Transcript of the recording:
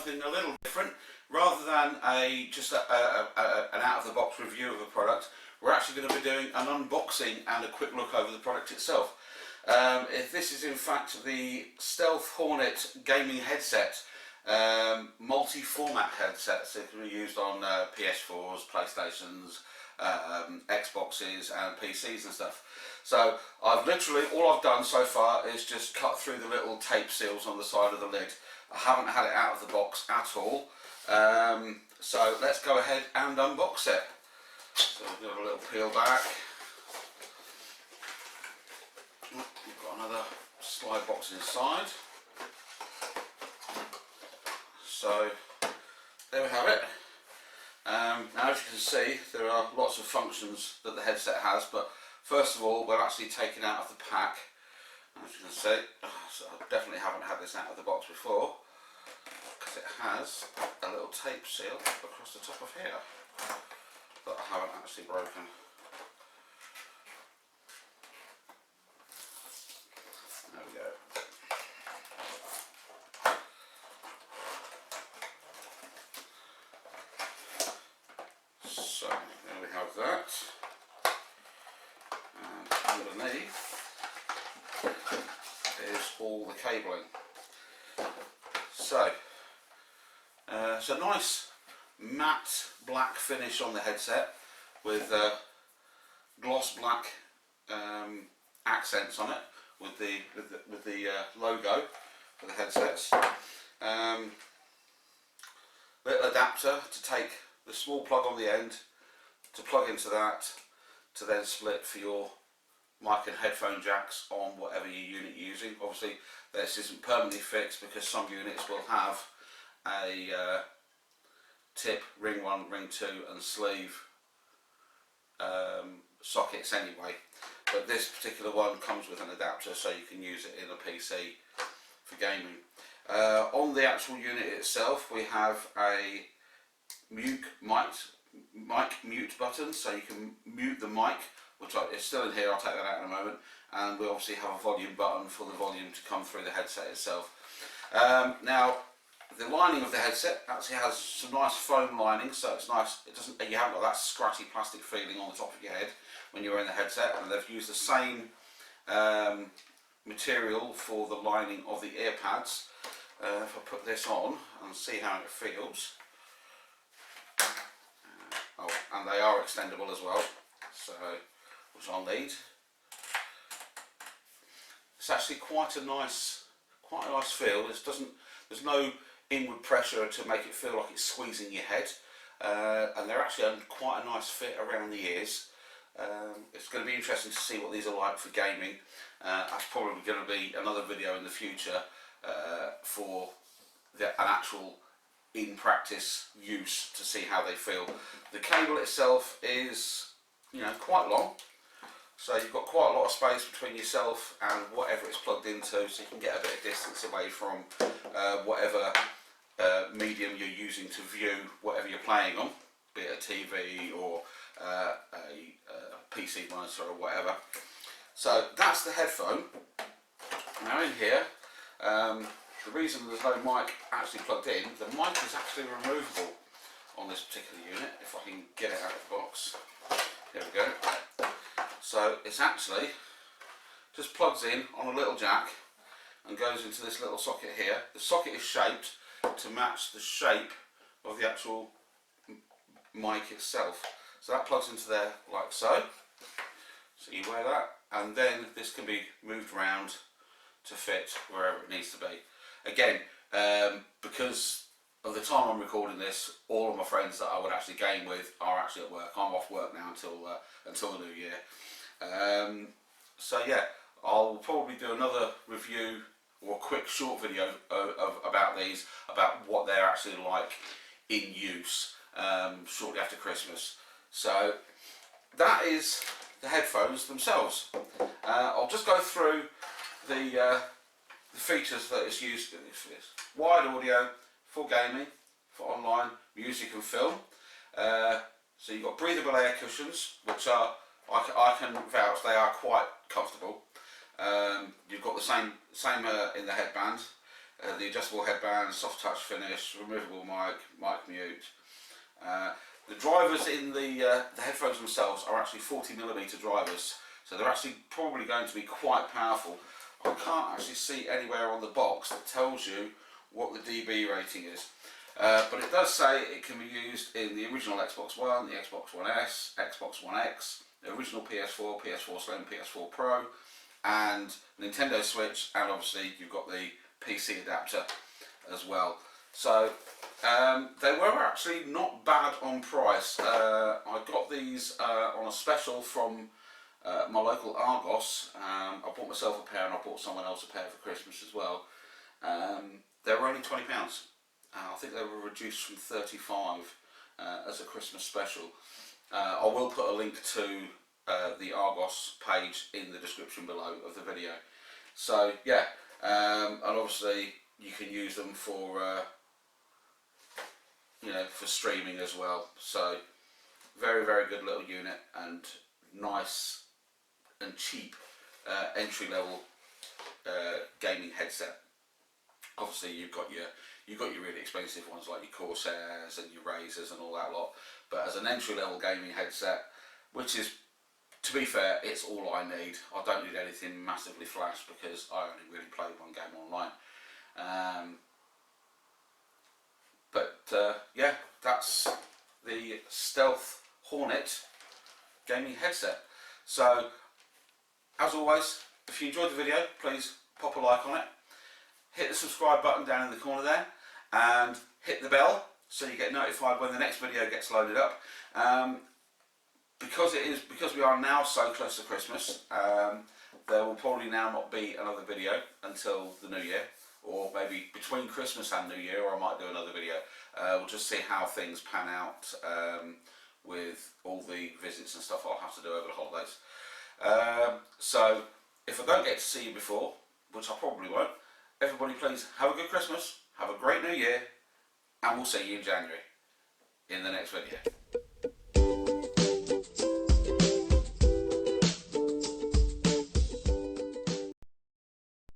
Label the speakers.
Speaker 1: something a little different. Rather than an out-of-the-box review of a product, we're actually going to be doing an unboxing and a quick look over the product itself. If this is in fact the Stealth Hornet gaming headset, multi-format headsets. It can be used on PS4s, PlayStations, Xboxes and PCs and stuff. So I've literally, all I've done so far is just cut through the little tape seals on the side of the lid. I haven't had it out of the box at all. So let's go ahead and unbox it. So we'll give it a little peel back. We've got another slide box inside. So there we have it. Now as you can see, there are lots of functions that the headset has, but first of all we're actually taking out of the pack. As you can see, so I definitely haven't had this out of the box before, because it has a little tape seal across the top of here that I haven't actually broken. There we go. So there we have that, and underneath is all the cabling. So it's a nice matte black finish on the headset with gloss black accents on it with the logo for the headsets. Little adapter to take the small plug on the end to plug into that, to then split for your mic and headphone jacks on whatever your unit you're using. Obviously this isn't permanently fixed because some units will have a tip, ring 1, ring 2 and sleeve sockets anyway, but this particular one comes with an adapter so you can use it in a PC for gaming. On the actual unit itself we have a mic mute button, so you can mute the mic, which is still in here. I'll take that out in a moment. And we obviously have a volume button for the volume to come through the headset itself. Now the lining of the headset actually has some nice foam lining, so it's nice. It doesn't. You haven't got that scratchy plastic feeling on the top of your head when you're in the headset. And they've used the same material for the lining of the ear pads. If I put this on and see how it feels. Oh, and they are extendable as well, so which I'll need. It's actually quite a nice feel. There's no inward pressure to make it feel like it's squeezing your head, and they're actually quite a nice fit around the ears. It's going to be interesting to see what these are like for gaming. That's probably going to be another video in the future for an actual in practice use to see how they feel. The cable itself is, quite long, so you've got quite a lot of space between yourself and whatever it's plugged into, so you can get a bit of distance away from whatever medium you're using to view whatever you're playing on, be it a TV or a PC monitor or whatever. So that's the headphone. Now in here, the reason there's no mic actually plugged in, the mic is actually removable on this particular unit, if I can get it out of the box. There we go. So it's actually just plugs in on a little jack and goes into this little socket here. The socket is shaped to match the shape of the actual mic itself. So that plugs into there like so. So you wear that, and then this can be moved around to fit wherever it needs to be. Again, because of the time I'm recording this, all of my friends that I would actually game with are actually at work. I'm off work now until the new year. So yeah, I'll probably do another review or a quick short video about these, about what they're actually like in use shortly after Christmas. So that is the headphones themselves. I'll just go through the features that it's used. It's wide audio, for gaming, for online, music and film. So you've got breathable air cushions, which are, I can vouch, they are quite comfortable. You've got the same in the headband. the adjustable headband, soft touch finish, removable mic mute. The drivers in the headphones themselves are actually 40mm drivers, so they're actually probably going to be quite powerful. I can't actually see anywhere on the box that tells you what the dB rating is. But it does say it can be used in the original Xbox One, the Xbox One S, Xbox One X, the original PS4, PS4 Slim, PS4 Pro, and Nintendo Switch, and obviously you've got the PC adapter as well. So they were actually not bad on price. I got these on a special from my local Argos. I bought myself a pair and I bought someone else a pair for Christmas as well. They were only £20. I think they were reduced from 35 as a Christmas special. I will put a link to the Argos page in the description below of the video. So yeah, and obviously you can use them for for streaming as well. So very good little unit, and nice and cheap entry level gaming headset. Obviously you've got your really expensive ones like your Corsairs and your Razors and all that lot, but as an entry level gaming headset, which is, to be fair, it's all I need. I don't need anything massively flash because I only really play one game online. Yeah, that's the Stealth Hornet gaming headset. So as always, if you enjoyed the video, please pop a like on it, hit the subscribe button down in the corner there, and hit the bell so you get notified when the next video gets loaded up. Because we are now so close to Christmas, there will probably now not be another video until the new year, or maybe between Christmas and New Year, or I might do another video. We'll just see how things pan out with all the visits and stuff I'll have to do over the holidays. So if I don't get to see you before, which I probably won't, everybody please have a good Christmas, have a great New Year, and we'll see you in January in the next video.